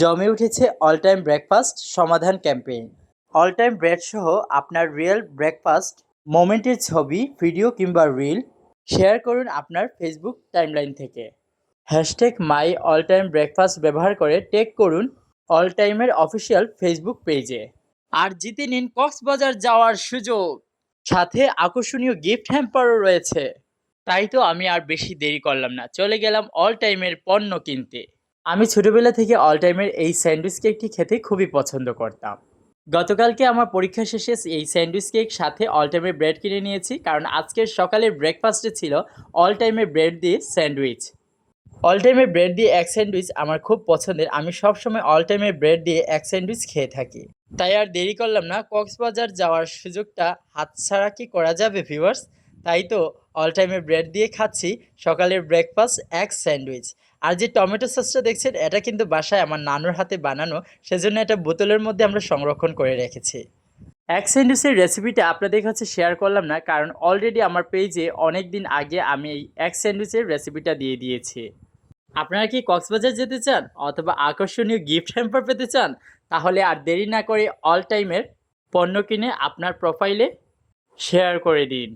জমে উঠেছে all time breakfast সমাধান ক্যাম্পেইন। অল টাইম ব্রেড সহ আপনার রিয়েল ব্রেকফাস্ট মোমেন্টের ছবি, ভিডিও কিংবা রিল শেয়ার করুন আপনার ফেসবুক টাইমলাইন থেকে। Hashtag my all time breakfast ব্যবহার করে ট্যাগ করুন অল টাইমের অফিসিয়াল ফেসবুক পেজে। আর জিতে নিন কক্সবাজার যাওয়ার সুযোগ, সাথে আকর্ষণীয় গিফট হ্যাম্পারও রয়েছে। তাই তো আমি আর বেশি দেরি করলাম না, চলে গেলাম অল টাইমের পণ্য কিনতে। আমি ছোটবেলা থেকে অল টাইমের এই স্যান্ডউইচ কেকটি খেতে খুবই পছন্দ করতাম। গতকালকে আমার পরীক্ষা শেষে এই স্যান্ডউইচ কেক সাথে অল টাইমের ব্রেড কিনে নিয়েছি, কারণ আজকের সকালের ব্রেকফাস্টে ছিল অল টাইমের ব্রেড দিয়ে স্যান্ডউইচ। অল টাইমের ব্রেড দিয়ে এক স্যান্ডউইচ আমার খুব পছন্দের, আমি সবসময় অল টাইমের ব্রেড দিয়ে এক স্যান্ডউইচ খেয়ে থাকি। তাই আর দেরি করলাম না, কক্সবাজার যাওয়ার সুযোগটা হাতছাড়া কি করা যাবে ভিউয়ার্স? তাই তো অল টাইমের ব্রেড দিয়ে খাচ্ছি সকালের ব্রেকফাস্ট এক স্যান্ডউইচ। আর যে টমেটো সসটা দেখছেন, এটা কিন্তু বাসায় আমার নানুর হাতে বানানো, সেজন্য এটা বোতলের মধ্যে আমরা সংরক্ষণ করে রেখেছি। এক স্যান্ডউইচের রেসিপিটা আপনাদের কাছে শেয়ার করলাম না, কারণ অলরেডি আমার পেজে অনেক দিন আগে আমি এই এক স্যান্ডউইচের রেসিপিটা দিয়ে দিয়েছি। আপনারা কি কক্সবাজার যেতে চান অথবা আকর্ষণীয় গিফট হ্যাম্পার পেতে চান? তাহলে আর দেরি না করে অল টাইমের পণ্য কিনে আপনার প্রোফাইলে শেয়ার করে দিন।